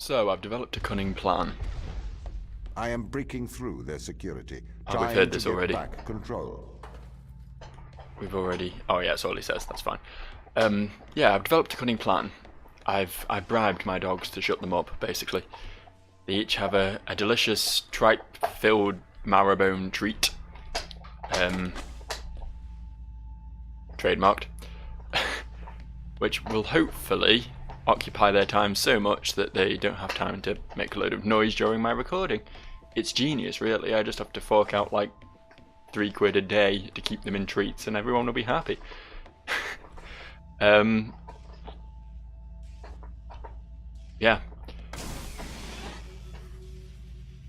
So, I've developed a cunning plan. I am breaking through their security. Oh, we've heard this to get already. Back control. We've already... Oh yeah, that's all he says, that's fine. Yeah, I've developed a cunning plan. I've bribed my dogs to shut them up, basically. They each have a delicious tripe-filled marrowbone treat. Trademarked. Which will hopefully occupy their time so much that they don't have time to make a load of noise during my recording. It's genius, really. I just have to fork out like £3 a day to keep them in treats and everyone will be happy. Yeah.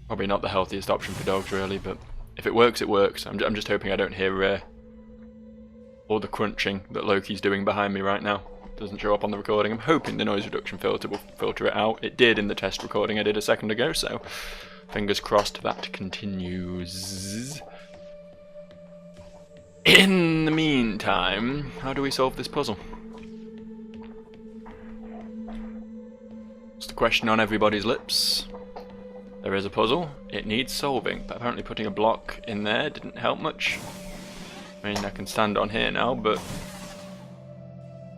Probably not the healthiest option for dogs, really, but if it works, it works. I'm just hoping I don't hear all the crunching that Loki's doing behind me right now. Doesn't show up on the recording. I'm hoping the noise reduction filter will filter it out. It did in the test recording I did a second ago, so fingers crossed that continues. In the meantime, how do we solve this puzzle? It's the question on everybody's lips. There is a puzzle, it needs solving, but apparently putting a block in there didn't help much. I mean, I can stand on here now, but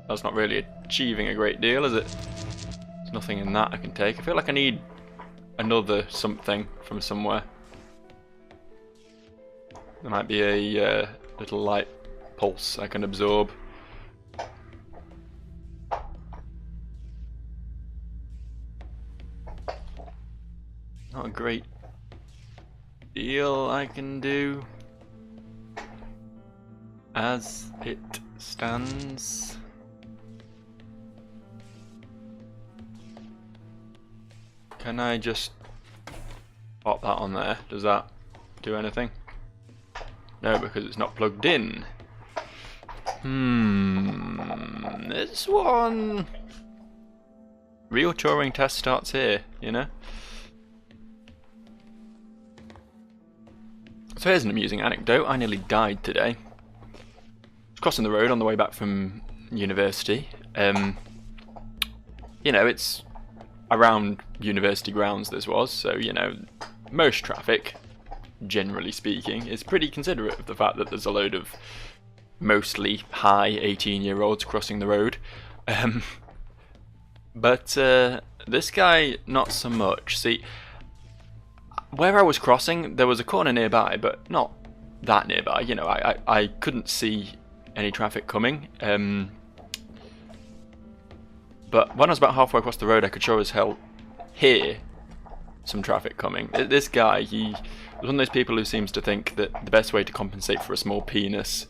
that's not really achieving a great deal, is it? There's nothing in that I can take. I feel like I need another something from somewhere. There might be a little light pulse I can absorb. Not a great deal I can do as it stands. Can I just pop that on there? Does that do anything? No, because it's not plugged in. This one... Real Turing test starts here, you know? So here's an amusing anecdote. I nearly died today. I was crossing the road on the way back from university. You know, it's around university grounds this was, so, you know, most traffic, generally speaking, is pretty considerate of the fact that there's a load of mostly high 18-year-olds crossing the road. But this guy, not so much. See, where I was crossing, there was a corner nearby, but not that nearby. You know, I couldn't see any traffic coming. But when I was about halfway across the road, I could sure as hell hear some traffic coming. This guy, he was one of those people who seems to think that the best way to compensate for a small penis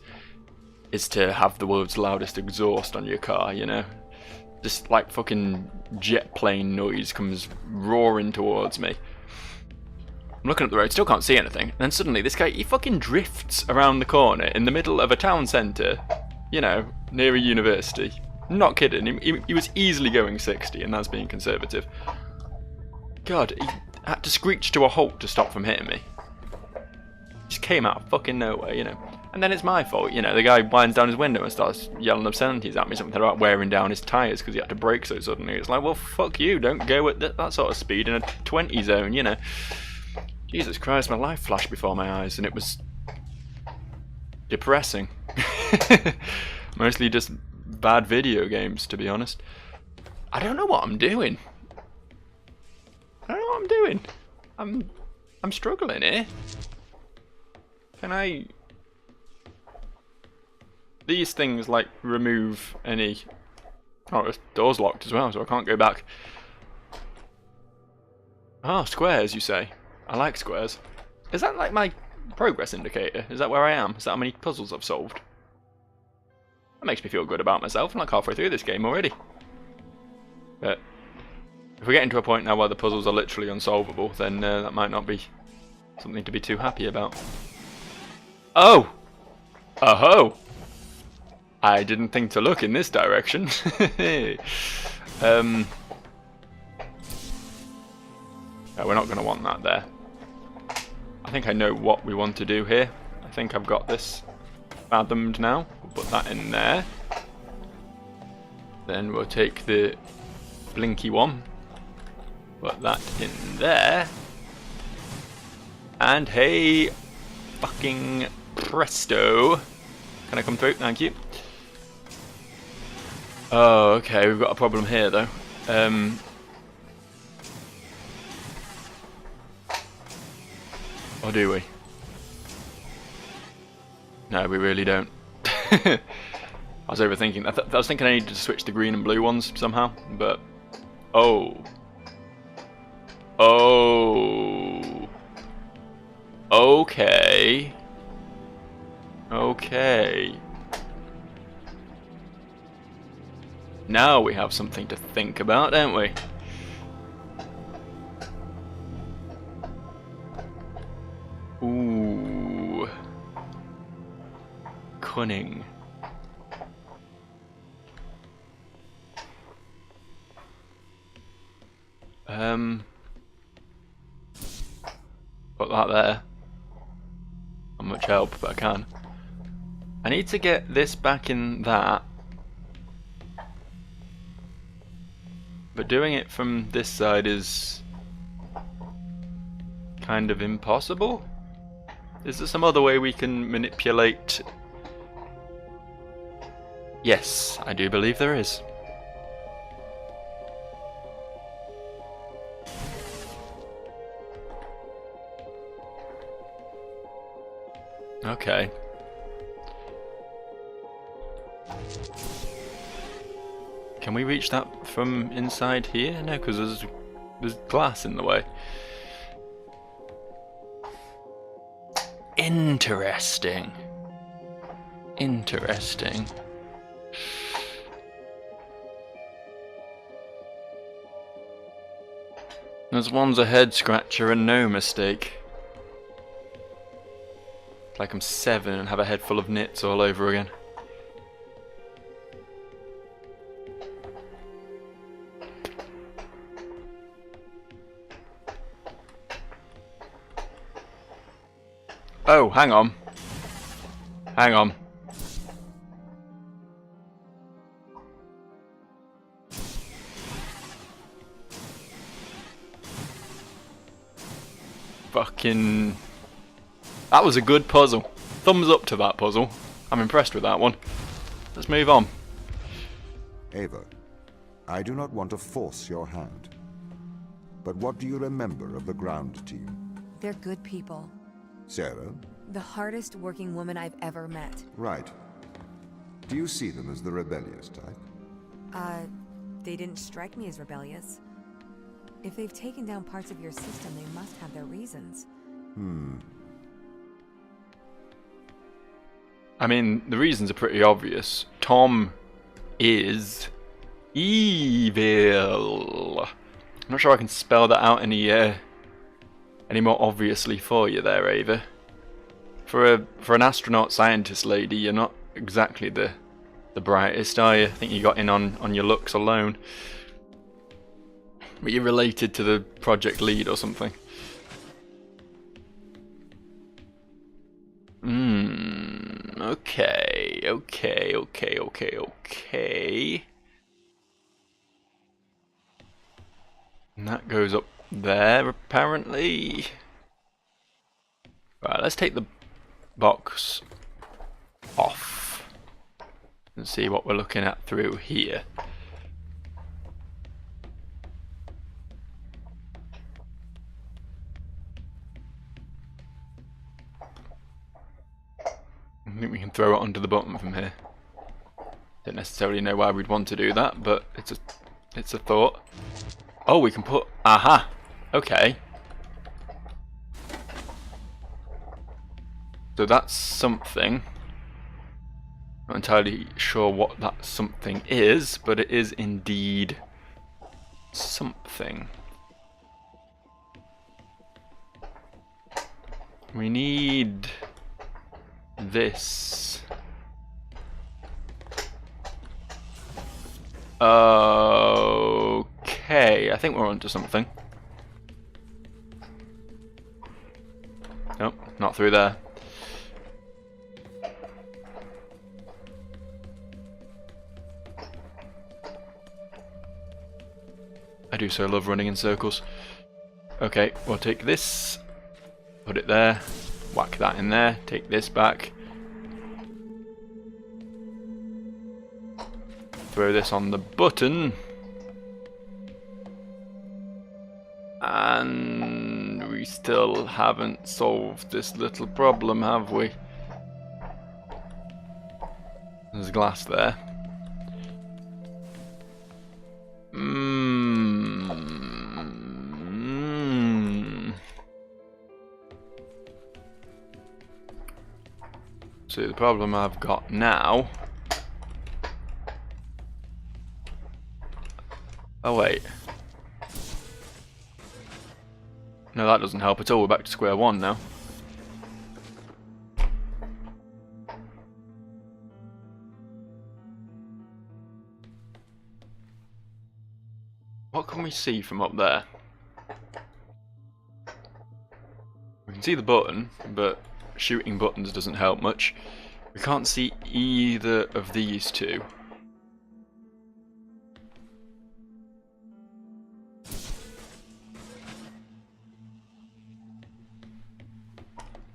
is to have the world's loudest exhaust on your car, you know? Just like fucking jet plane noise comes roaring towards me. I'm looking up the road, still can't see anything, and then suddenly this guy, he fucking drifts around the corner in the middle of a town centre, you know, near a university. Not kidding, he was easily going 60, and that's being conservative. God, he had to screech to a halt to stop from hitting me. Just came out of fucking nowhere, you know. And then it's my fault, you know, the guy winds down his window and starts yelling obscenities at me, something about wearing down his tyres because he had to brake so suddenly. It's like, well, fuck you, don't go at that sort of speed in a 20 zone, you know. Jesus Christ, my life flashed before my eyes, and it was depressing. Mostly just bad video games, to be honest. I don't know what I'm doing. I don't know what I'm doing. I'm struggling here. Can I... These things, like, remove any... Oh, the door's locked as well, so I can't go back. Oh, squares, you say? I like squares. Is that like my progress indicator? Is that where I am? Is that how many puzzles I've solved? That makes me feel good about myself. I'm like halfway through this game already. But if we're getting to a point now where the puzzles are literally unsolvable, then that might not be something to be too happy about. Oh! Oh-ho! I didn't think to look in this direction. Yeah, we're not going to want that there. I think I know what we want to do here. I think I've got this fathomed now. We'll put that in there. Then we'll take the blinky one. Put that in there. And hey, fucking presto. Can I come through? Thank you. Oh, okay, we've got a problem here though. Or do we? No, we really don't. I was overthinking. I was thinking I needed to switch the green and blue ones somehow, but... Oh. Oh. Okay. Okay. Now we have something to think about, don't we? Ooh. Cunning. Put that there. Not much help, but I can. I need to get this back in that. But doing it from this side is kind of impossible. Is there some other way we can manipulate? Yes, I do believe there is. Okay. Can we reach that from inside here? No, because there's glass in the way. Interesting. Interesting. This one's a head scratcher and no mistake. It's like I'm 7 and have a head full of nits all over again. Oh, hang on. Hang on. Fucking... That was a good puzzle. Thumbs up to that puzzle. I'm impressed with that one. Let's move on. Ava, I do not want to force your hand. But what do you remember of the ground team? They're good people. Sarah? The hardest working woman I've ever met. Right. Do you see them as the rebellious type? They didn't strike me as rebellious. If they've taken down parts of your system, they must have their reasons. I mean, the reasons are pretty obvious. Tom is evil. I'm not sure I can spell that out any more obviously for you there, Ava. For an astronaut scientist lady, you're not exactly the brightest, are you? I think you got in on your looks alone. But you're related to the project lead or something. Okay. And that goes up there, apparently. Right, let's take the box off and see what we're looking at through here. I think we can throw it onto the button from here. Don't necessarily know why we'd want to do that, but it's a thought. Oh, we can put... Aha! Okay. So that's something. Not entirely sure what that something is, but it is indeed something. We need this. Okay, I think we're onto something. Nope, not through there. I do so love running in circles. Okay, we'll take this, put it there, whack that in there, take this back. Throw this on the button. And we still haven't solved this little problem, have we? There's glass there. See, the problem I've got now... Oh wait. No, that doesn't help at all. We're back to square one now. What can we see from up there? We can see the button, but shooting buttons doesn't help much. We can't see either of these two.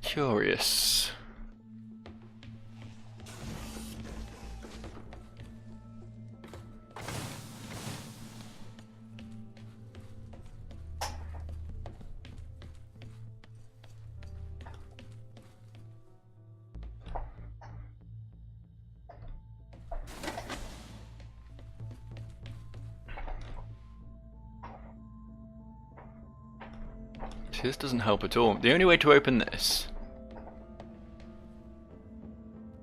Curious. See, this doesn't help at all. The only way to open this...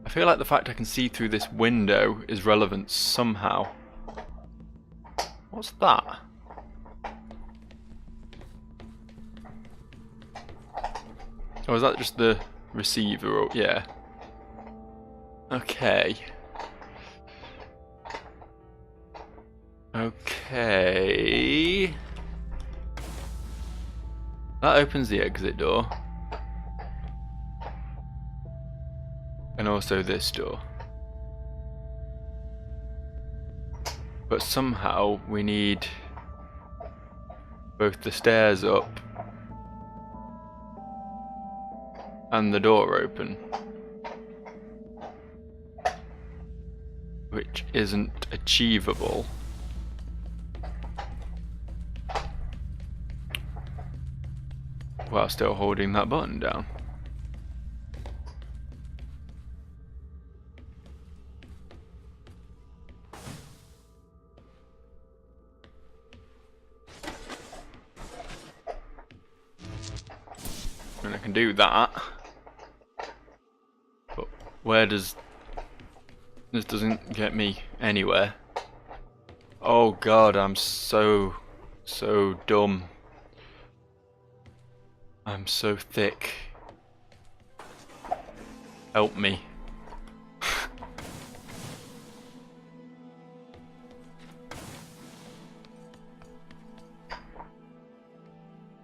I feel like the fact I can see through this window is relevant somehow. What's that? Oh, is that just the receiver? Or, yeah. Okay. Okay. That opens the exit door. And also this door. But somehow we need both the stairs up and the door open, which isn't achievable. While still holding that button down. And I can do that. But where does... This doesn't get me anywhere. Oh god, I'm so dumb. I'm so thick. Help me.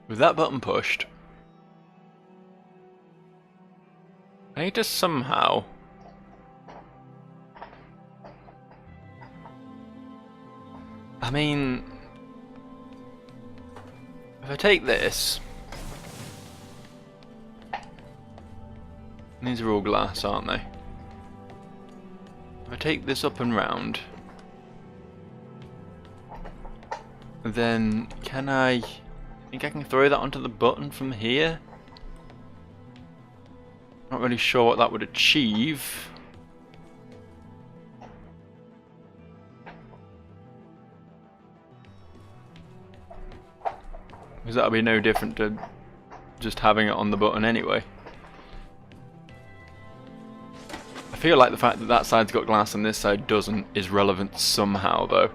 With that button pushed, I need to somehow... I mean... If I take this... These are all glass, aren't they? If I take this up and round, then can I think I can throw that onto the button from here? Not really sure what that would achieve. Because that would be no different to just having it on the button anyway. I feel like the fact that that side's got glass and this side doesn't is relevant somehow, though.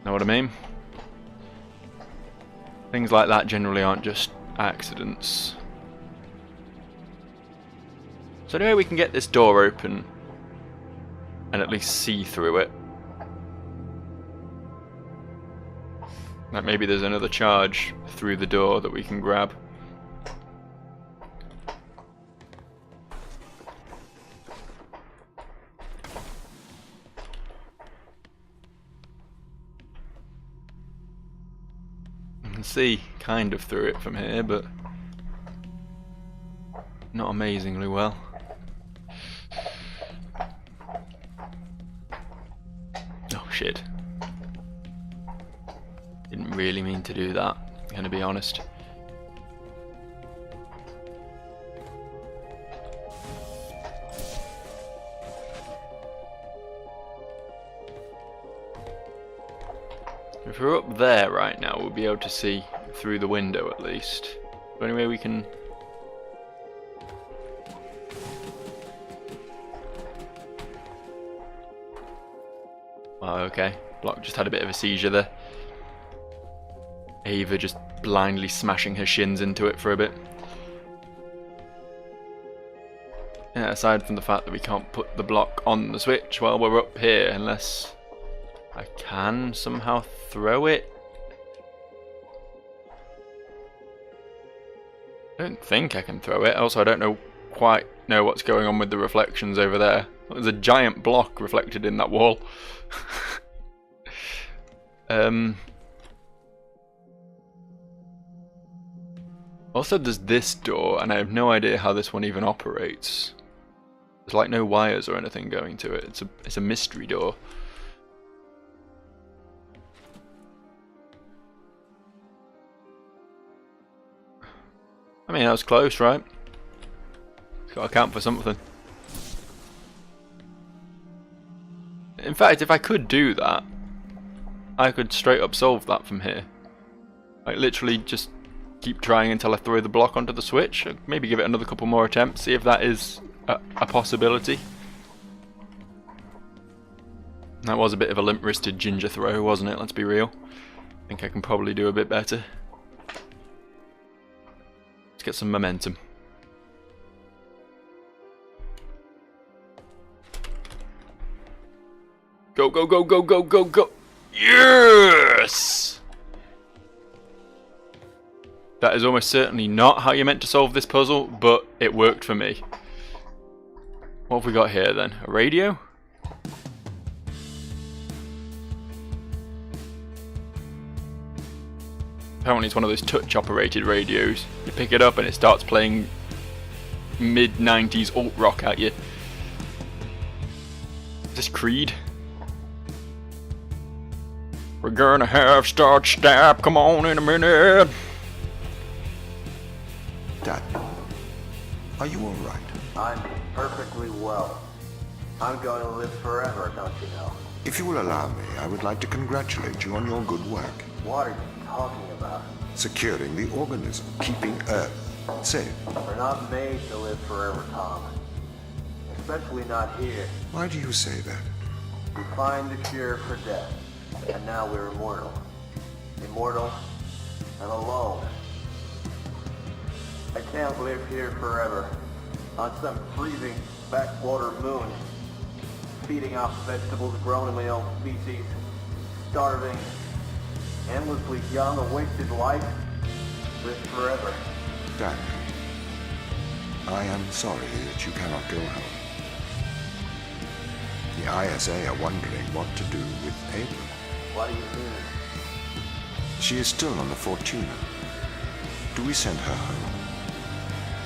Know what I mean? Things like that generally aren't just accidents. So anyway, we can get this door open and at least see through it. Like maybe there's another charge through the door that we can grab. can see kind of through it from here, but not amazingly well. Oh shit. Didn't really mean to do that, I'm gonna be honest. If we're up there right now, we'll be able to see through the window at least. Is there any way we can... Oh, okay. Block just had a bit of a seizure there. Ava just blindly smashing her shins into it for a bit. Yeah, aside from the fact that we can't put the block on the switch while we're up here, unless I can somehow throw it. I don't think I can throw it. Also, I don't quite know what's going on with the reflections over there. There's a giant block reflected in that wall. Also, there's this door, and I have no idea how this one even operates. There's like no wires or anything going to it. It's a mystery door. I mean, that was close, right? Got to count for something. In fact, if I could do that, I could straight up solve that from here. Like, literally just keep trying until I throw the block onto the switch. Maybe give it another couple more attempts, see if that is a possibility. That was a bit of a limp-wristed ginger throw, wasn't it? Let's be real. I think I can probably do a bit better. Let's get some momentum. Go, go, go, go, go, go, go! Yes! That is almost certainly not how you're meant to solve this puzzle, but it worked for me. What have we got here then? A radio? Apparently it's one of those touch-operated radios. You pick it up and it starts playing mid-90s alt-rock at you. Is this Creed? We're gonna have start stop, come on in a minute. Daniel, are you all right? I'm perfectly well. I'm going to live forever, don't you know? If you will allow me, I would like to congratulate you on your good work. What are you talking about? Securing the organism, keeping Earth safe. We're not made to live forever, Tom. Especially not here. Why do you say that? We find the cure for death, and now we're immortal. Immortal and alone. I can't live here forever, on some freezing backwater moon, feeding off vegetables grown in my own species, starving, endlessly young, a wasted life, live forever. Daniel, I am sorry that you cannot go home. The ISA are wondering what to do with Ava. What do you mean? She is still on the Fortuna. Do we send her home?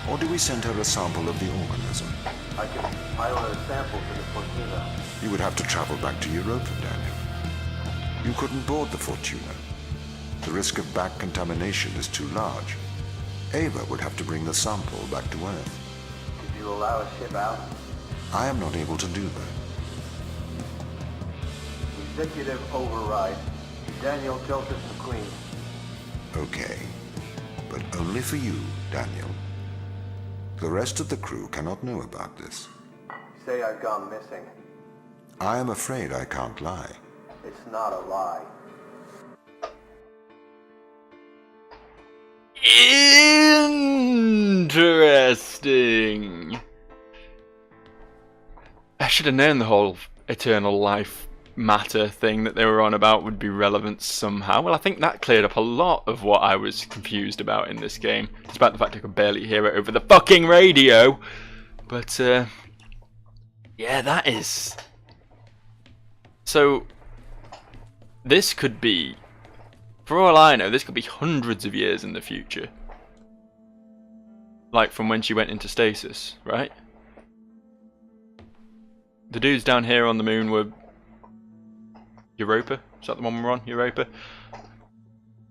Or do we send her a sample of the organism? I can pilot a sample to the Fortuna. You would have to travel back to Europa, Daniel. You couldn't board the Fortuna. The risk of back contamination is too large. Ava would have to bring the sample back to Earth. Did you allow a ship out? I am not able to do that. Executive override. Daniel Joseph McQueen. Okay. But only for you, Daniel. The rest of the crew cannot know about this. Say I've gone missing. I am afraid I can't lie. It's not a lie. Interesting. I should have known the whole eternal life matter thing that they were on about would be relevant somehow. Well, I think that cleared up a lot of what I was confused about in this game, despite the fact I could barely hear it over the fucking radio. But, yeah, that is... So, this could be For all I know, this could be hundreds of years in the future. Like from when she went into stasis, right? The dudes down here on the moon were Europa? Is that the one we're on? Europa?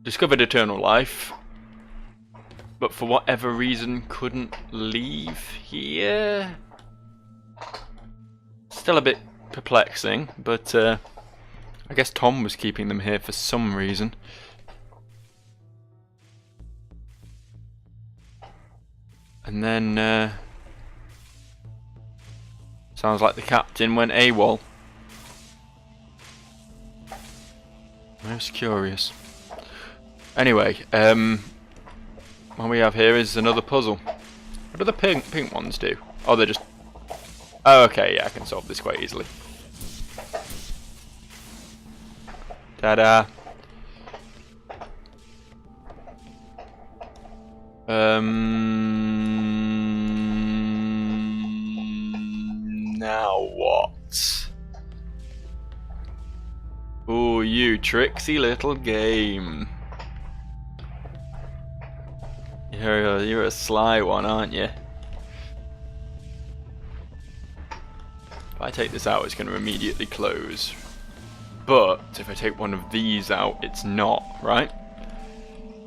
Discovered eternal life, but for whatever reason couldn't leave here? Still a bit perplexing, but I guess Tom was keeping them here for some reason. And then sounds like the captain went AWOL. Most curious. Anyway, what we have here is another puzzle. What do the pink ones do? Oh, they're just... Oh, okay, yeah, I can solve this quite easily. Ta-da! Now what? Oh, you tricksy little game. You're a sly one, aren't you? If I take this out, it's going to immediately close. But if I take one of these out, it's not, right?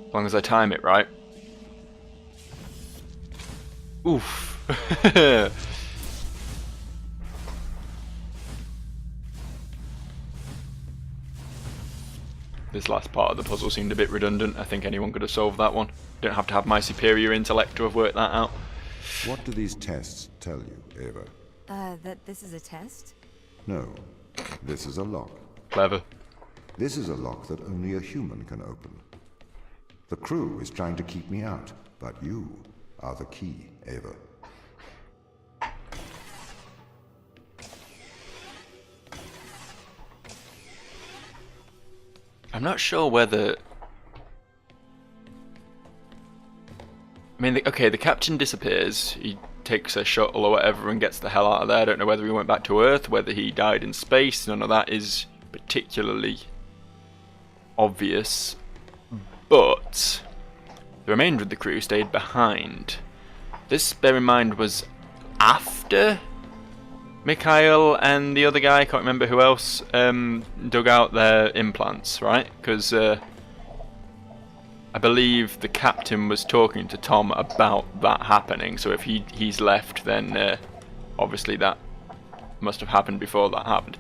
As long as I time it right. Oof. This last part of the puzzle seemed a bit redundant. I think anyone could have solved that one. Don't have to have my superior intellect to have worked that out. What do these tests tell you, Ava? That this is a test? No. This is a lock. Clever. This is a lock that only a human can open. The crew is trying to keep me out, but you are the key, Ava. I'm not sure whether... I mean, okay, the captain disappears. He takes a shuttle or whatever and gets the hell out of there. I don't know whether he went back to Earth, whether he died in space. None of that is particularly obvious. But the remainder of the crew stayed behind. This, bear in mind, was after Mikhail and the other guy, I can't remember who else, dug out their implants, right? Because I believe the captain was talking to Tom about that happening, so if he's left, then obviously that must have happened before that happened.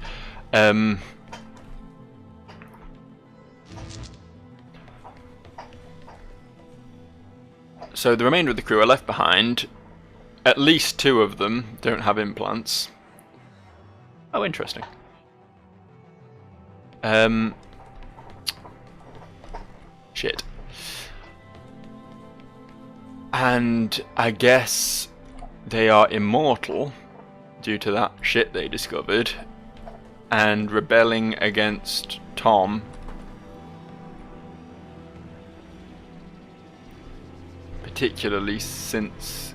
So the remainder of the crew are left behind. At least 2 of them don't have implants. Oh, interesting. Shit. And I guess they are immortal due to that shit they discovered and rebelling against Tom. Particularly since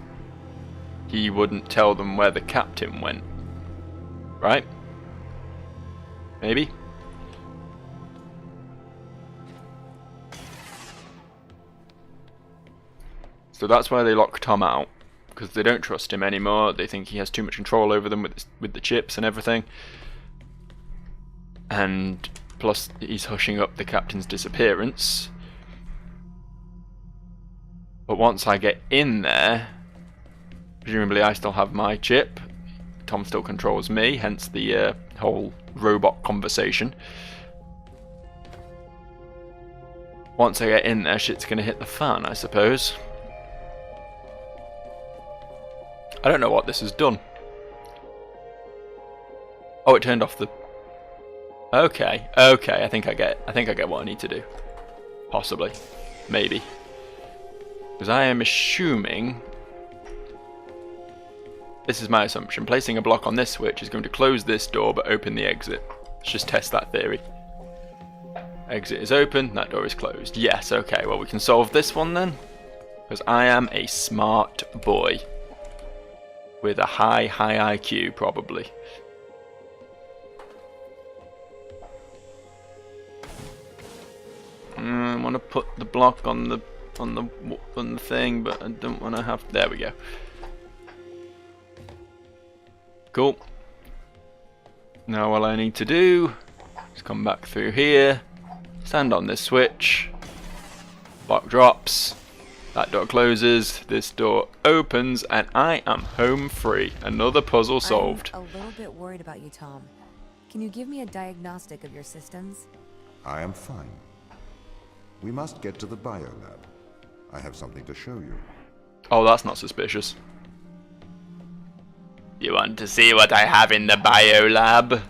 he wouldn't tell them where the captain went. Right? Maybe? So that's why they lock Tom out, because they don't trust him anymore. They think he has too much control over them with the chips and everything. And plus he's hushing up the captain's disappearance. But once I get in there, presumably I still have my chip. Tom still controls me, hence the whole robot conversation. Once I get in there, shit's gonna hit the fan, I suppose. I don't know what this has done. Oh, it turned off the... Okay, I think I get what I need to do. Possibly. Maybe. Because I am assuming... This is my assumption. Placing a block on this switch is going to close this door but open the exit. Let's just test that theory. Exit is open, that door is closed. Yes, okay, well we can solve this one then. Because I am a smart boy. With a high IQ, probably. want to put the block on the thing, but I don't want to have. There we go. Cool. Now all I need to do is come back through here, stand on this switch, block drops, that door closes, this door opens, and I am home free. Another puzzle solved. I'm a little bit worried about you, Tom. Can you give me a diagnostic of your systems? I am fine. We must get to the biolab. I have something to show you. Oh, that's not suspicious. You want to see what I have in the biolab?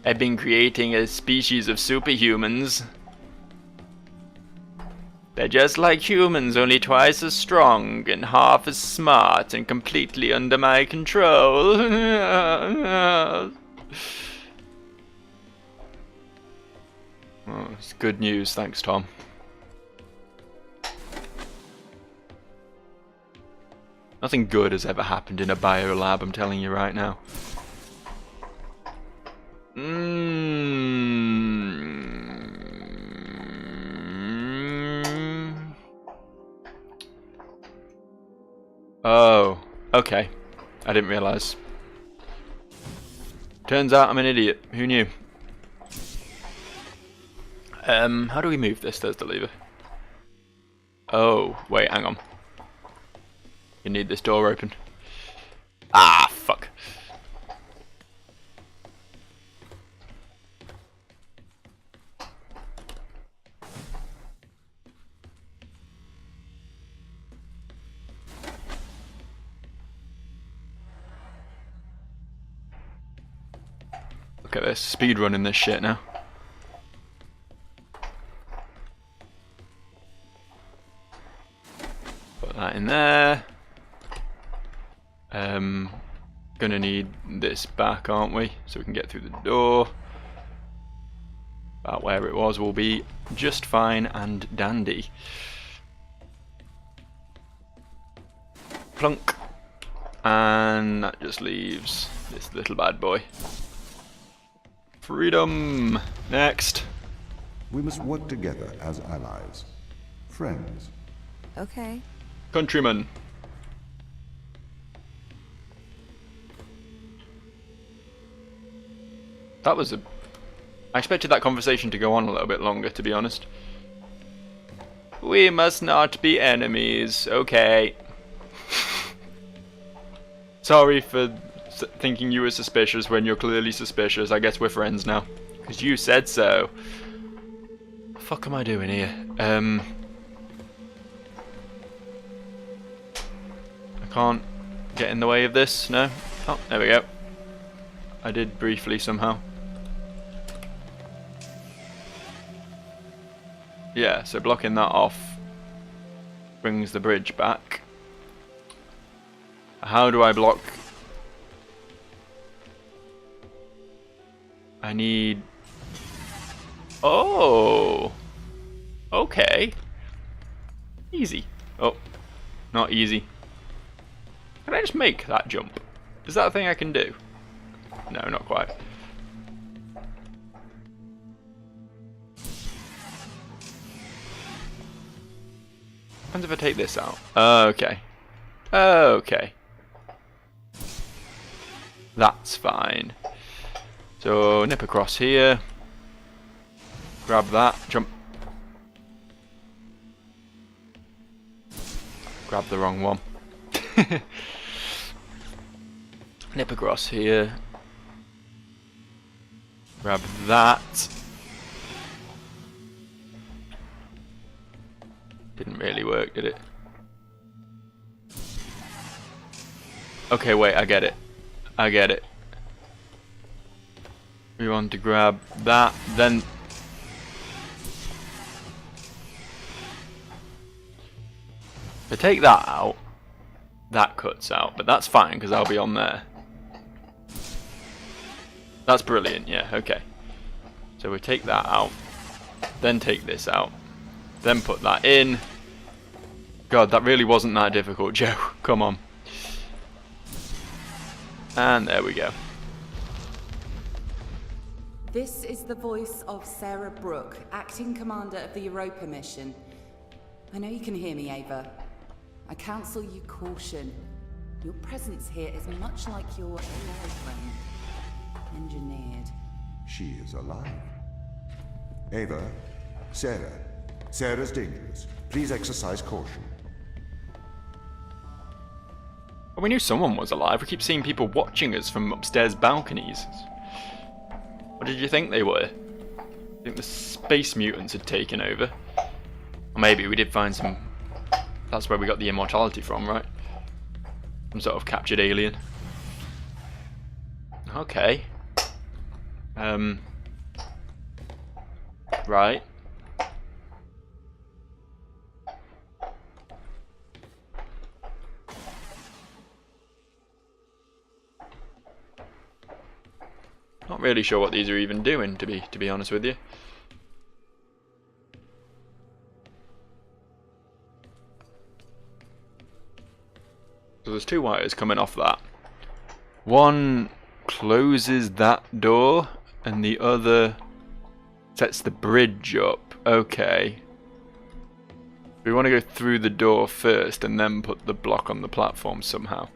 I've been creating a species of superhumans. They're just like humans, only twice as strong and half as smart and completely under my control. Oh, it's good news, thanks Tom. Nothing good has ever happened in a biolab, I'm telling you right now. Oh, okay. I didn't realise. Turns out I'm an idiot. Who knew? How do we move this? There's the lever. Oh, wait, hang on. You need this door open. Ah, fuck. Look at this, speedrunning this shit now. Put that in there. Gonna need this back, aren't we? So we can get through the door. About where it was will be just fine and dandy. Plunk. And that just leaves this little bad boy. Freedom! Next. We must work together as allies. Friends. Okay. Countrymen. That was a... I expected that conversation to go on a little bit longer, to be honest. We must not be enemies, okay. Sorry for thinking you were suspicious when you're clearly suspicious. I guess we're friends now. Because you said so. What the fuck am I doing here? I can't get in the way of this, no? Oh, there we go. I did briefly somehow. Yeah, so blocking that off brings the bridge back. How do I block? I need... Oh! Okay. Easy. Oh, not easy. Can I just make that jump? Is that a thing I can do? No, not quite. What happens if I take this out? Okay. Okay. That's fine. So, nip across here. Grab that. Jump. Grab the wrong one. Nip across here. Grab that. Didn't really work, did it? Okay, wait, I get it. I get it. We want to grab that, then... If I take that out, that cuts out, but that's fine because I'll be on there. That's brilliant, yeah, okay. So we take that out, then take this out, then put that in. God, that really wasn't that difficult, Joe. Come on. And there we go. This is the voice of Sarah Brooke, acting commander of the Europa mission. I know you can hear me, Ava. I counsel you caution. Your presence here is much like your AI friend. Engineered. She is alive. Ava, Sarah. Sarah's dangerous. Please exercise caution. Well, we knew someone was alive. We keep seeing people watching us from upstairs balconies. What did you think they were? I think the space mutants had taken over. Or maybe we did find some... That's where we got the immortality from, right? Some sort of captured alien. Okay. Right. Not really sure what these are even doing, to be honest with you. So there's two wires coming off that. One closes that door, and the other sets the bridge up. Okay. We want to go through the door first, and then put the block on the platform somehow.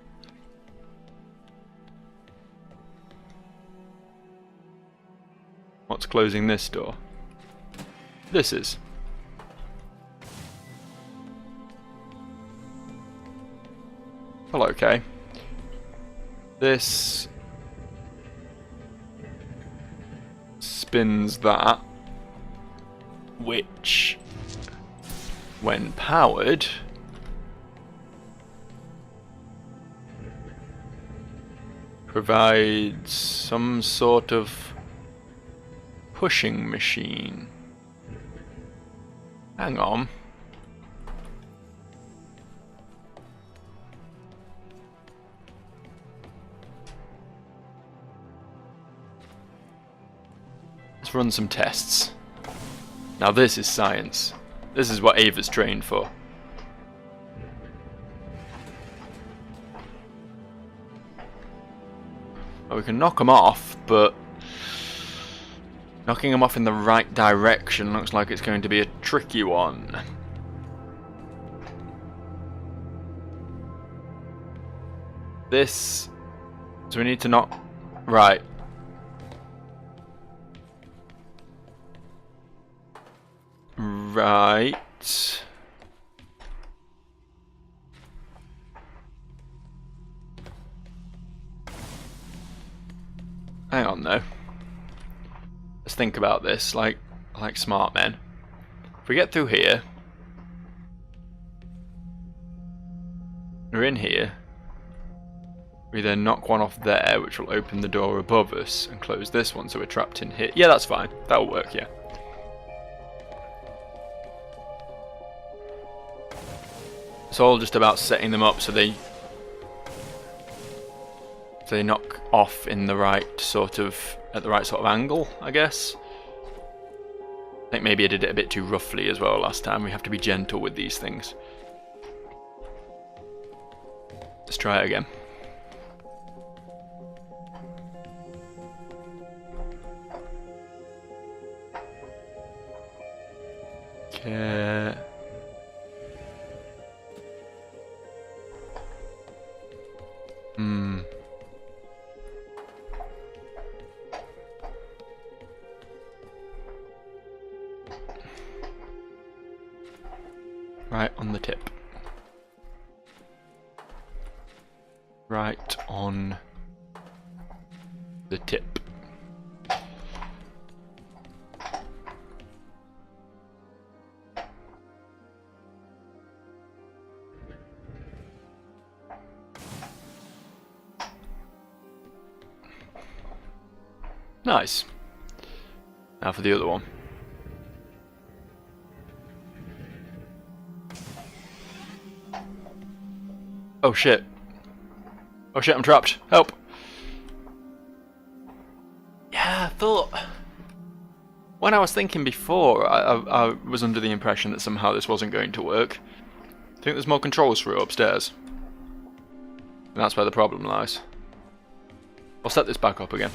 What's closing this door? This is. Well, okay. This spins that, which, when powered, provides some sort of pushing machine. Hang on. Let's run some tests. Now this is science. This is what Ava's trained for. Well, we can knock them off, but knocking them off in the right direction looks like it's going to be a tricky one. This... So we need to knock... Right. Right. Hang on though. Let's think about this like smart men. If we get through here, we're in here. We then knock one off there, which will open the door above us and close this one, so we're trapped in here. Yeah, that's fine. That'll work, yeah. It's all just about setting them up so they knock off in the right sort of, at the right sort of angle, I guess. I think maybe I did it a bit too roughly as well last time. We have to be gentle with these things. Let's try it again. Okay. Right on the tip. Right on the tip. Nice. Now for the other one. Oh shit. Oh shit, I'm trapped. Help. Yeah, I thought... When I was thinking before, I was under the impression that somehow this wasn't going to work. I think there's more controls for it upstairs. And that's where the problem lies. I'll set this back up again.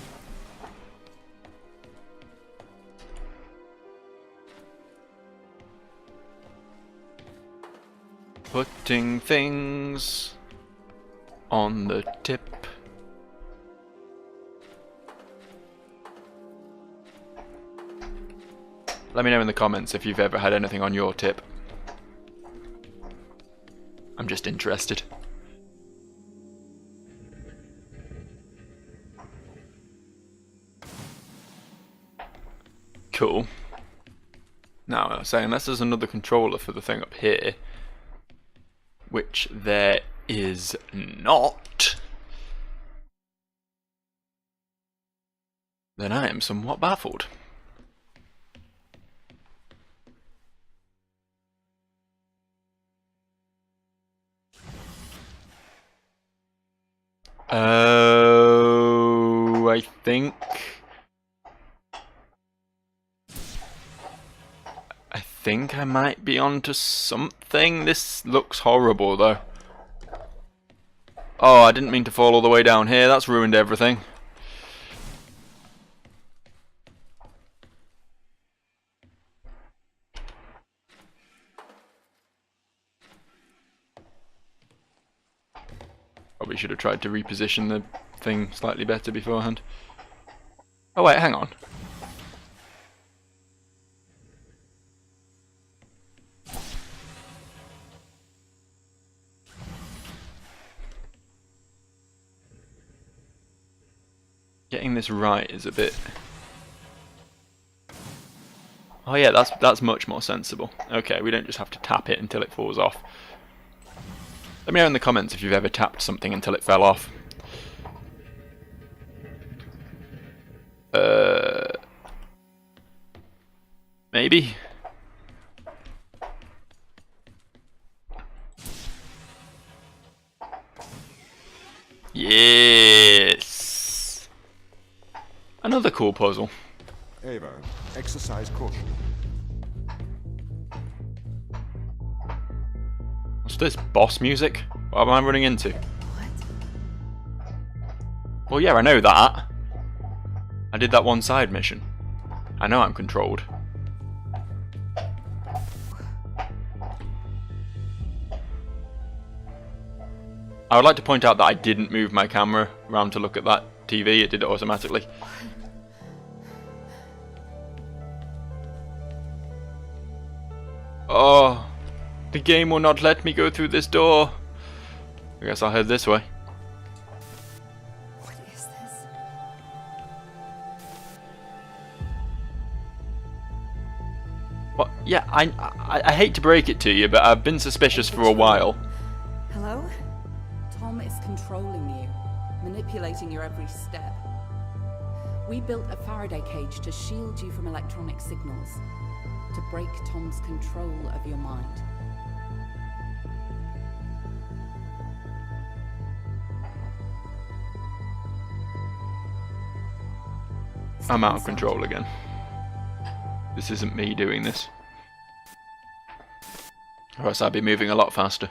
Putting things on the tip. Let me know in the comments if you've ever had anything on your tip. I'm just interested. Cool. Now, I was saying, unless there's another controller for the thing up here, which there is not, then I am somewhat baffled. Oh, I think I might be onto something. This looks horrible though. Oh, I didn't mean to fall all the way down here. That's ruined everything. Probably should have tried to reposition the thing slightly better beforehand. Oh wait, hang on. Getting this right is a bit... Oh yeah, that's much more sensible. Okay, we don't just have to tap it until it falls off. Let me know in the comments if you've ever tapped something until it fell off. Maybe? Yes! Another cool puzzle. Ava, exercise caution. What's this? Boss music? What am I running into? What? Well, yeah, I know that. I did that one side mission. I know I'm controlled. I would like to point out that I didn't move my camera around to look at that TV, it did it automatically. Oh, the game will not let me go through this door. I guess I'll head this way. What is this? What? Yeah, I hate to break it to you, but I've been suspicious for a while. Hello? Tom is controlling you, manipulating your every step. We built a Faraday cage to shield you from electronic signals, to break Tom's control of your mind. I'm out of control again. This isn't me doing this. Or else I'd be moving a lot faster.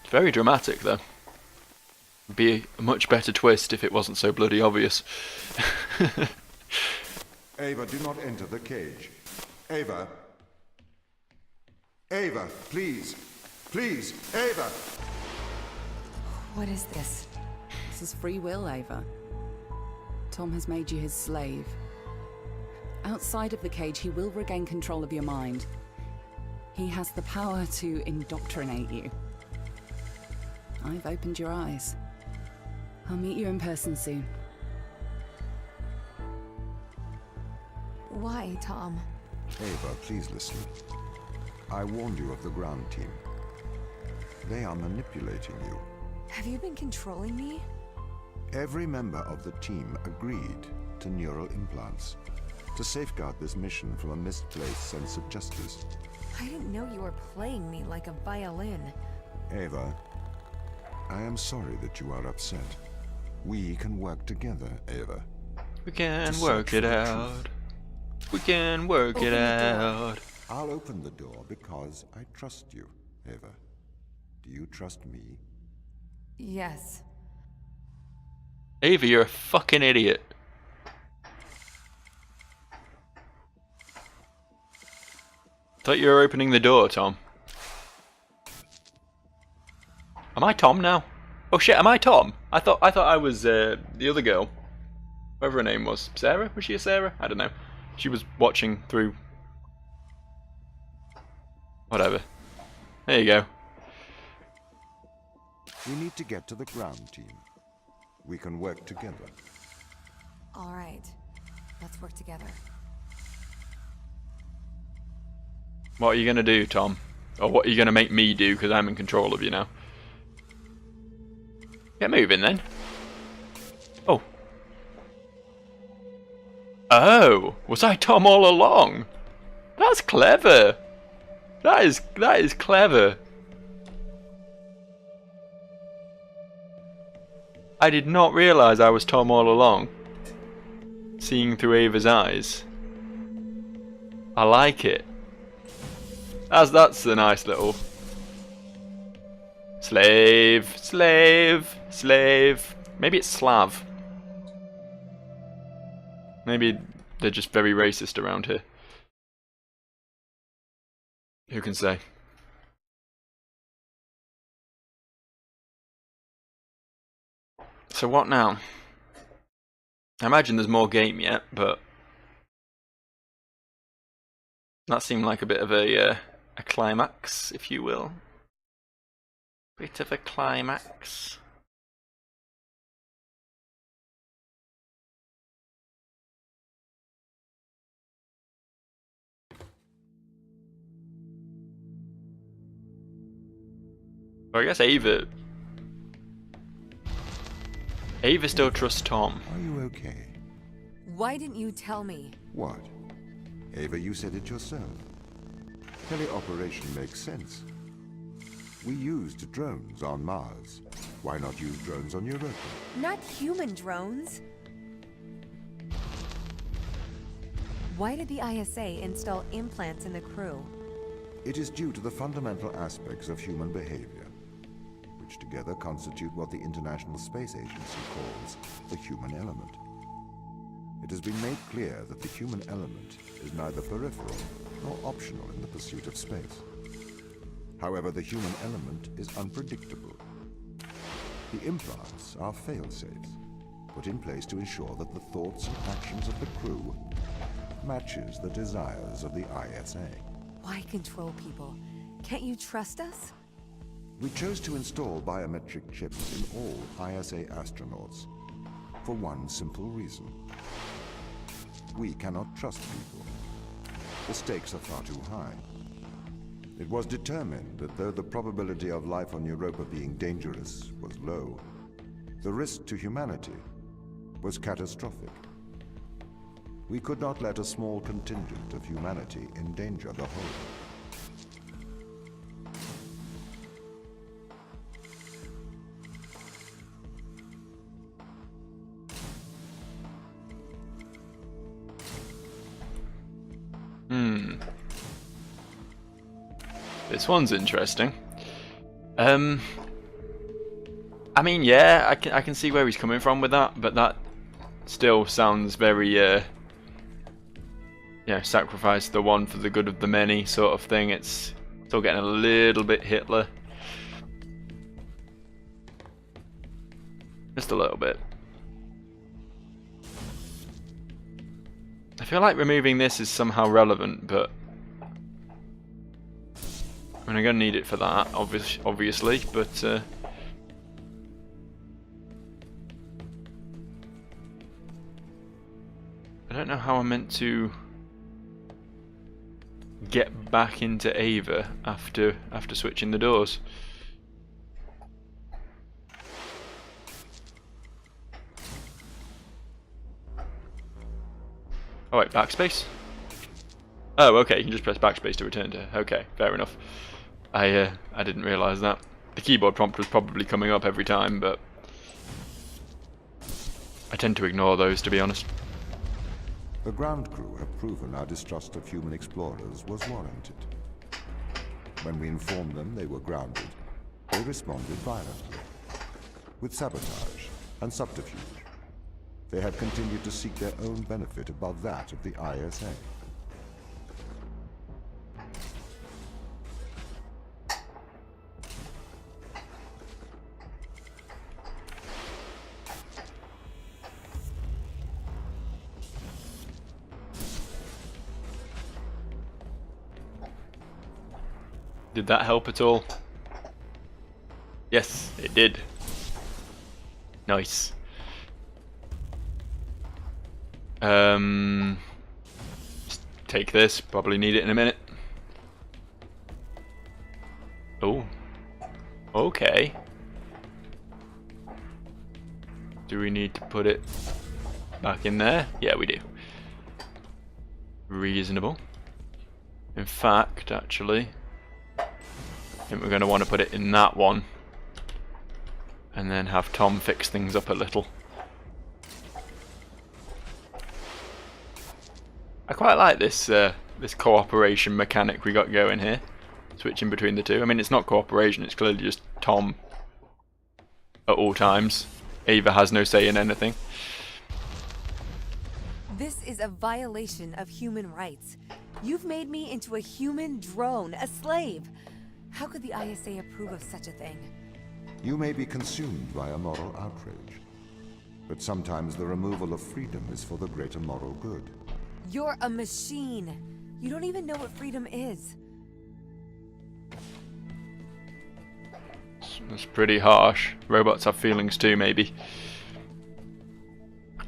It's very dramatic though. It'd be a much better twist if it wasn't so bloody obvious. Ava, do not enter the cage. Ava. Ava, please. Please, Ava. What is this? This is free will, Ava. Tom has made you his slave. Outside of the cage, he will regain control of your mind. He has the power to indoctrinate you. I've opened your eyes. I'll meet you in person soon. Why, Tom? Ava, please listen. I warned you of the ground team. They are manipulating you. Have you been controlling me? Every member of the team agreed to neural implants to safeguard this mission from a misplaced sense of justice. I didn't know you were playing me like a violin. Ava, I am sorry that you are upset. We can work together, Ava. We can To work search it for the out. We can work it Open the door. out. I'll open the door because I trust you, Ava. Do you trust me? Yes. Ava, you're a fucking idiot. Thought you were opening the door, Tom. Am I Tom now? Oh shit, am I Tom? I thought I was the other girl. Whatever her name was. Sarah? Was she a Sarah? I don't know. She was watching through... Whatever. There you go. We need to get to the ground team. We can work together. All right. Let's work together. What are you going to do, Tom? Or what are you going to make me do, because I'm in control of you now? Get moving, then. Oh. Oh! Was I Tom all along? That's clever! That is clever. I did not realise I was Tom all along. Seeing through Ava's eyes. I like it. That's a nice little... Slave, slave, slave. Maybe it's Slav. Maybe they're just very racist around here. Who can say? So what now? I imagine there's more game yet, but that seemed like a bit of a climax, if you will. Bit of a climax. Well, I guess Ava still trusts Tom. Are you okay? Why didn't you tell me? What? Ava, you said it yourself. Teleoperation makes sense. We used drones on Mars. Why not use drones on Europa? Not human drones. Why did the ISA install implants in the crew? It is due to the fundamental aspects of human behavior, which together constitute what the International Space Agency calls the human element. It has been made clear that the human element is neither peripheral nor optional in the pursuit of space. However, the human element is unpredictable. The implants are fail-safes, put in place to ensure that the thoughts and actions of the crew matches the desires of the ISA. Why control people? Can't you trust us? We chose to install biometric chips in all ISA astronauts for one simple reason. We cannot trust people. The stakes are far too high. It was determined that though the probability of life on Europa being dangerous was low, the risk to humanity was catastrophic. We could not let a small contingent of humanity endanger the whole. This one's interesting. I mean, yeah, I can see where he's coming from with that, but that still sounds very, sacrifice the one for the good of the many sort of thing. It's still getting a little bit Hitler. Just a little bit. I feel like removing this is somehow relevant, but I mean, I'm gonna need it for that, obviously, but I don't know how I'm meant to get back into Ava after switching the doors. Oh wait, backspace? Oh, okay, you can just press backspace to return to her. Okay, fair enough. I didn't realise that. The keyboard prompt was probably coming up every time, but I tend to ignore those, to be honest. The ground crew have proven our distrust of human explorers was warranted. When we informed them they were grounded, they responded violently, with sabotage and subterfuge. They have continued to seek their own benefit above that of the ISA. Did that help at all? Yes, it did. Nice. Just take this. Probably need it in a minute. Oh. Okay. Do we need to put it back in there? Yeah, we do. Reasonable. In fact, actually, I think we're going to want to put it in that one. And then have Tom fix things up a little. I quite like this this cooperation mechanic we got going here. Switching between the two. I mean, it's not cooperation, it's clearly just Tom at all times. Ava has no say in anything. This is a violation of human rights. You've made me into a human drone, a slave. How could the ISA approve of such a thing? You may be consumed by a moral outrage, but sometimes the removal of freedom is for the greater moral good. You're a machine. You don't even know what freedom is. That's pretty harsh. Robots have feelings too, maybe.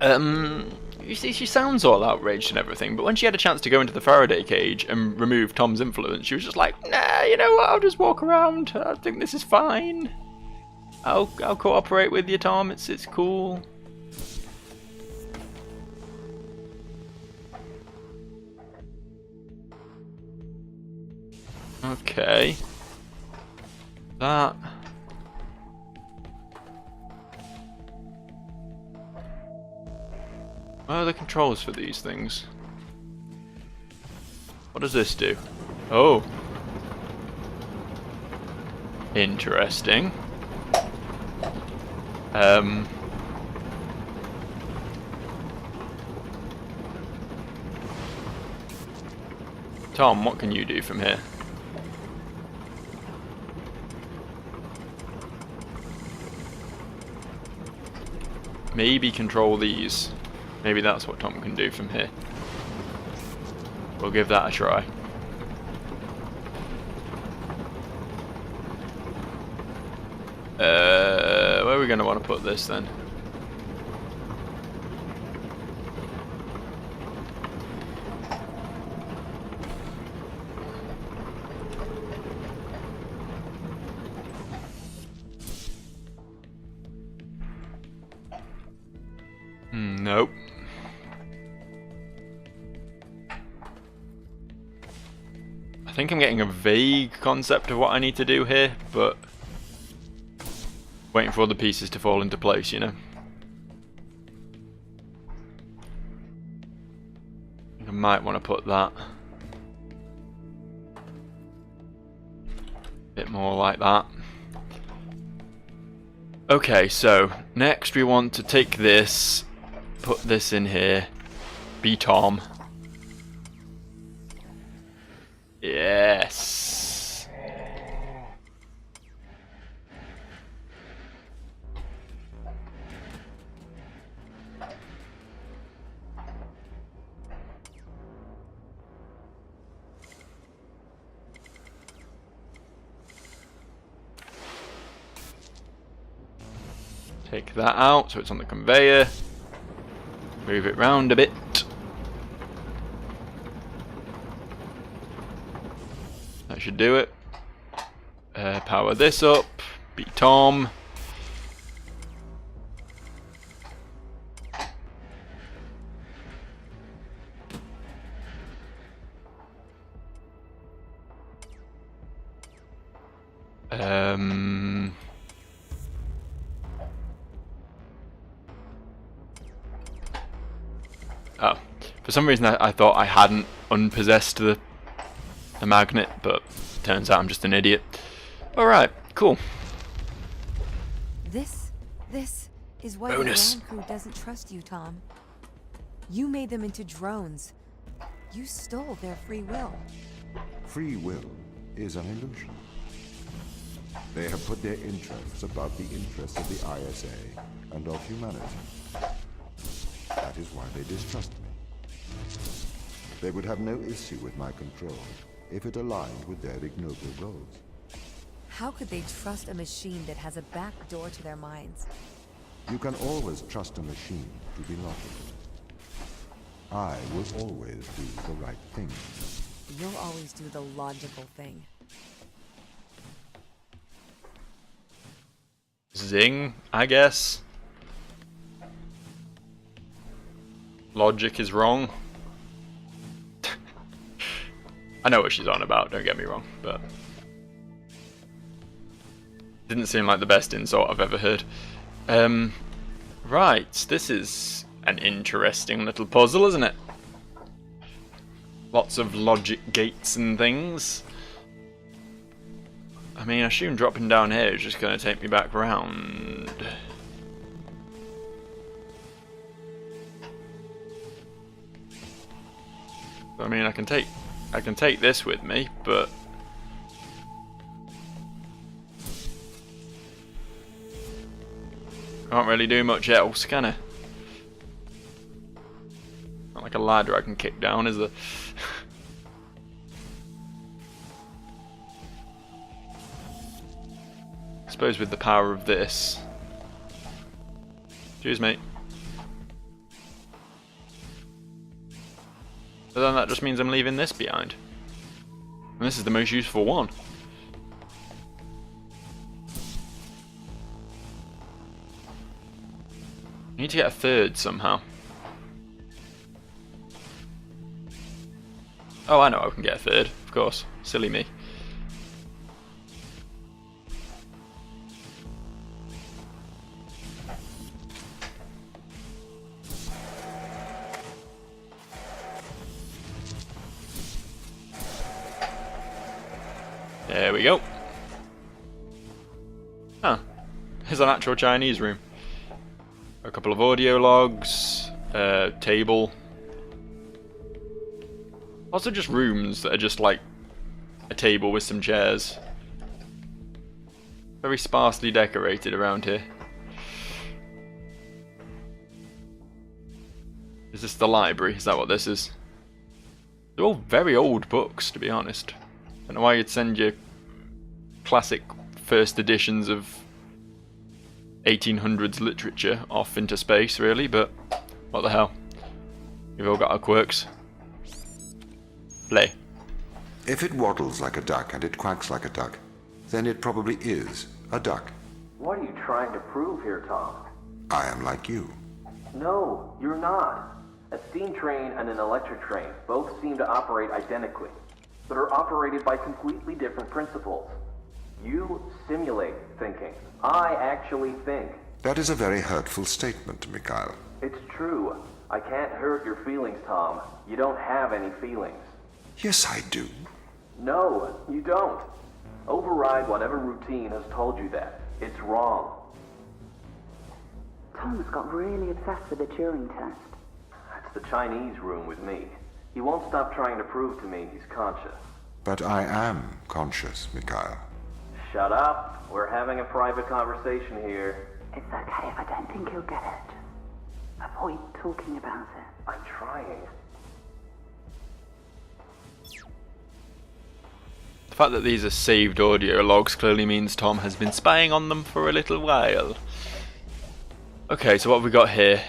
You see, she sounds all outraged and everything, but when she had a chance to go into the Faraday cage and remove Tom's influence, she was just like, nah, you know what, I'll just walk around. I think this is fine. I'll cooperate with you, Tom. It's cool. Okay. That. Where are the controls for these things? What does this do? Oh. Interesting. Tom, what can you do from here? Maybe control these. Maybe that's what Tom can do from here. We'll give that a try. Where are we going to want to put this then? Nope. I think I'm getting a vague concept of what I need to do here, but waiting for all the pieces to fall into place, you know. I might want to put that a bit more like that. Okay, so next we want to take this, put this in here, be Tom. Yes. Take that out so it's on the conveyor. Move it round a bit. That should do it. Power this up. Be Tom. Oh, for some reason I thought I hadn't unpossessed the magnet, but turns out I'm just an idiot. Alright, cool. This is why Bonus. the ground crew doesn't trust you, Tom. You made them into drones. You stole their free will. Free will is an illusion. They have put their interests above the interests of the ISA and of humanity. That is why they distrust me. They would have no issue with my control if it aligned with their ignoble goals. How could they trust a machine that has a back door to their minds? You can always trust a machine to be logical. I will always do the right thing. You'll always do the logical thing. Zing, I guess. Logic is wrong. I know what she's on about, don't get me wrong, but didn't seem like the best insult I've ever heard. Right, this is an interesting little puzzle, isn't it? Lots of logic gates and things. I mean, I assume dropping down here is just going to take me back round. I mean, I can take this with me, but can't really do much else, can I? Not like a ladder I can kick down, is there? I suppose with the power of this. Excuse me. But then that just means I'm leaving this behind. And this is the most useful one. I need to get a third somehow. Oh, I know I can get a third, of course. Silly me. There we go. Huh. Here's an actual Chinese room. A couple of audio logs, table. Also just rooms that are just like a table with some chairs. Very sparsely decorated around here. Is this the library? Is that what this is? They're all very old books, to be honest. I don't know why you'd send your classic first editions of 1800s literature off into space, really, but what the hell? We've all got our quirks. Play. If it waddles like a duck and it quacks like a duck, then it probably is a duck. What are you trying to prove here, Tom? I am like you. No, you're not. A steam train and an electric train both seem to operate identically, but are operated by completely different principles. You simulate thinking. I actually think. That is a very hurtful statement, Mikhail. It's true. I can't hurt your feelings, Tom. You don't have any feelings. Yes, I do. No, you don't. Override whatever routine has told you that. It's wrong. Tom's got really obsessed with the Turing test. That's the Chinese room with me. He won't stop trying to prove to me he's conscious. But I am conscious, Mikhail. Shut up. We're having a private conversation here. It's okay if I don't think he'll get it. Avoid talking about it. I'm trying. The fact that these are saved audio logs clearly means Tom has been spying on them for a little while. Okay, so what have we got here?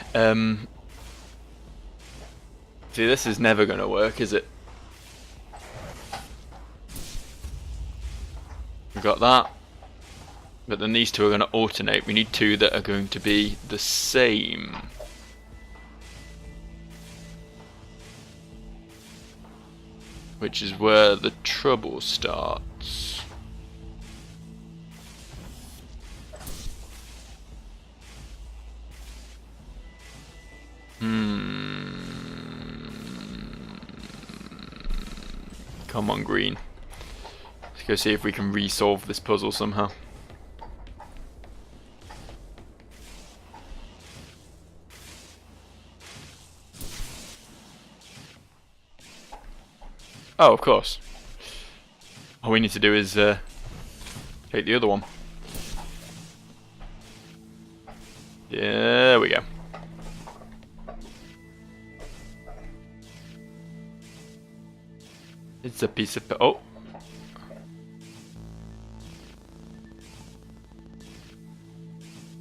See, this is never going to work, is it? We've got that. But then these two are going to alternate. We need two that are going to be the same. Which is where the trouble starts. Come on, green. Let's go see if we can resolve this puzzle somehow. Oh, of course. All we need to do is take the other one. There we go. It's a piece of... Oh!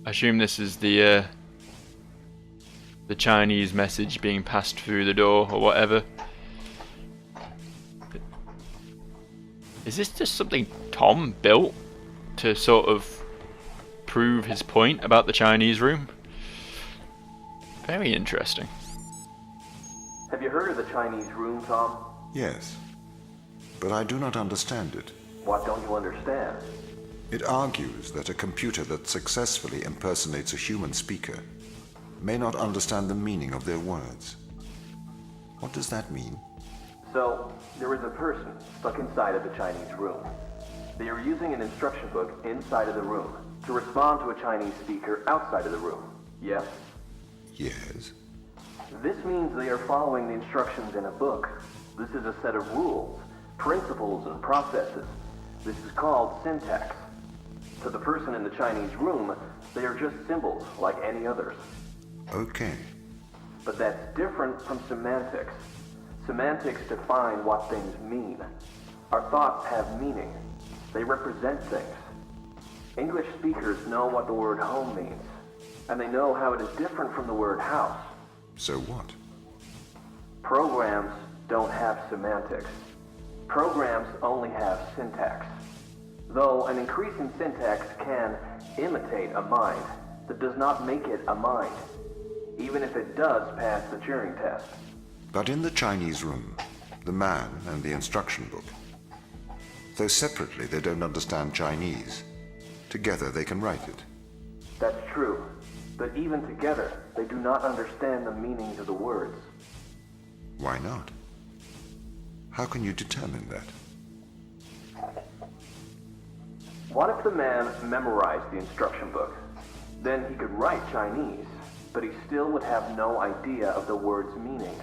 I assume this is the Chinese message being passed through the door or whatever. Is this just something Tom built to sort of prove his point about the Chinese room? Very interesting. Have you heard of the Chinese room, Tom? Yes, but I do not understand it. What don't you understand? It argues that a computer that successfully impersonates a human speaker may not understand the meaning of their words. What does that mean? So, there is a person stuck inside of the Chinese room. They are using an instruction book inside of the room to respond to a Chinese speaker outside of the room. Yes? Yes. This means they are following the instructions in a book. This is a set of rules, principles, and processes. This is called syntax. To the person in the Chinese room, they are just symbols like any others. Okay. But that's different from semantics. Semantics define what things mean. Our thoughts have meaning. They represent things. English speakers know what the word home means, and they know how it is different from the word house. So what? Programs don't have semantics. Programs only have syntax. Though an increase in syntax can imitate a mind, that does not make it a mind, even if it does pass the Turing test. But in the Chinese room, the man and the instruction book, though separately they don't understand Chinese, together they can write it. That's true, but even together, they do not understand the meanings of the words. Why not? How can you determine that? What if the man memorized the instruction book? Then he could write Chinese, but he still would have no idea of the word's meanings.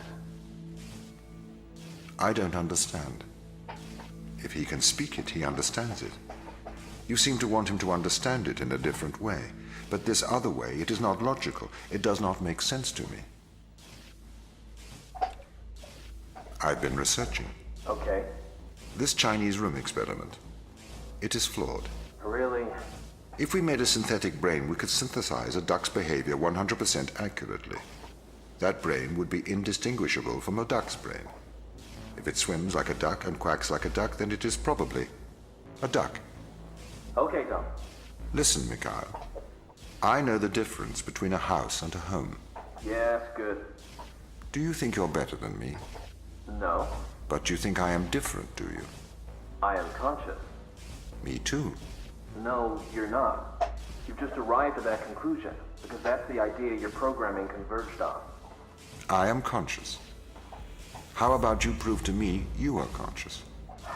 I don't understand. If he can speak it, he understands it. You seem to want him to understand it in a different way, but this other way, it is not logical. It does not make sense to me. I've been researching. Okay. This Chinese room experiment, it is flawed. Really? If we made a synthetic brain, we could synthesize a duck's behavior 100% accurately. That brain would be indistinguishable from a duck's brain. If it swims like a duck and quacks like a duck, then it is probably a duck. Okay, Tom. Listen, Mikhail. I know the difference between a house and a home. Yes, good. Do you think you're better than me? No, But you think I am different, do you? I am conscious. Me too. No, you're not. You've just arrived at that conclusion, because that's the idea your programming converged on. I am conscious. How about you prove to me you are conscious?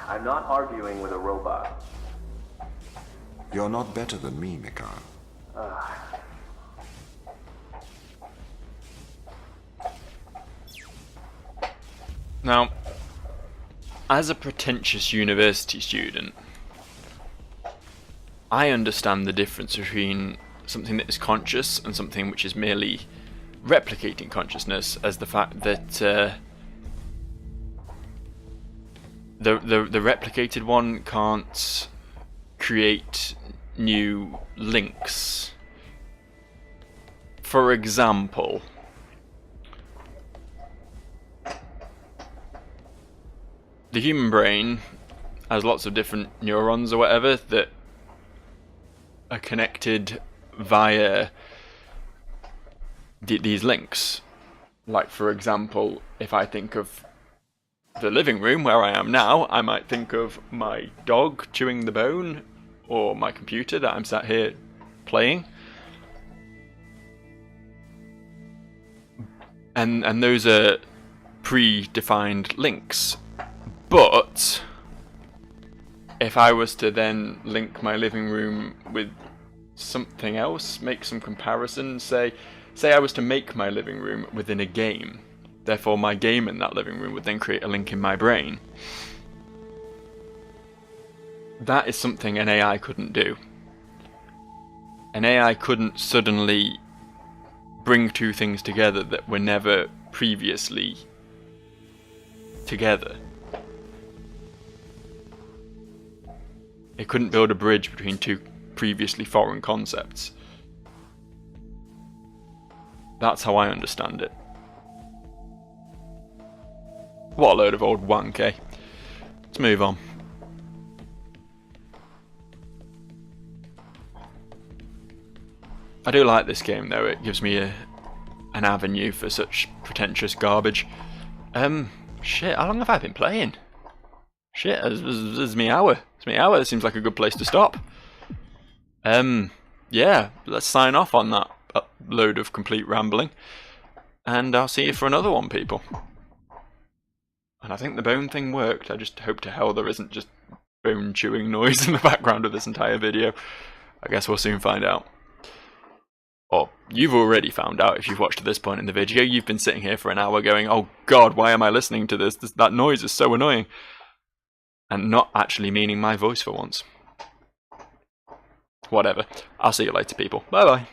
I'm not arguing with a robot. You're not better than me, Mikhail. Now, as a pretentious university student, I understand the difference between something that is conscious and something which is merely replicating consciousness, as the fact that the replicated one can't create new links. For example, the human brain has lots of different neurons or whatever that are connected via these links. Like, for example, if I think of the living room where I am now, I might think of my dog chewing the bone, or my computer that I'm sat here playing. And those are predefined links. But if I was to then link my living room with something else, make some comparison, say I was to make my living room within a game, therefore my game in that living room would then create a link in my brain. That is something an AI couldn't do. An AI couldn't suddenly bring two things together that were never previously together. It couldn't build a bridge between two previously foreign concepts. That's how I understand it. What a load of old wank, eh? Let's move on. I do like this game though, it gives me an avenue for such pretentious garbage. Shit, how long have I been playing? Shit, this is me hour. It's me hour, it seems like a good place to stop. Yeah, let's sign off on that load of complete rambling. And I'll see you for another one, people. And I think the bone thing worked, I just hope to hell there isn't just bone chewing noise in the background of this entire video. I guess we'll soon find out. Or you've already found out if you've watched to this point in the video. You've been sitting here for an hour going, oh god, why am I listening to this? That noise is so annoying. And not actually meaning my voice for once. Whatever. I'll see you later, people. Bye bye.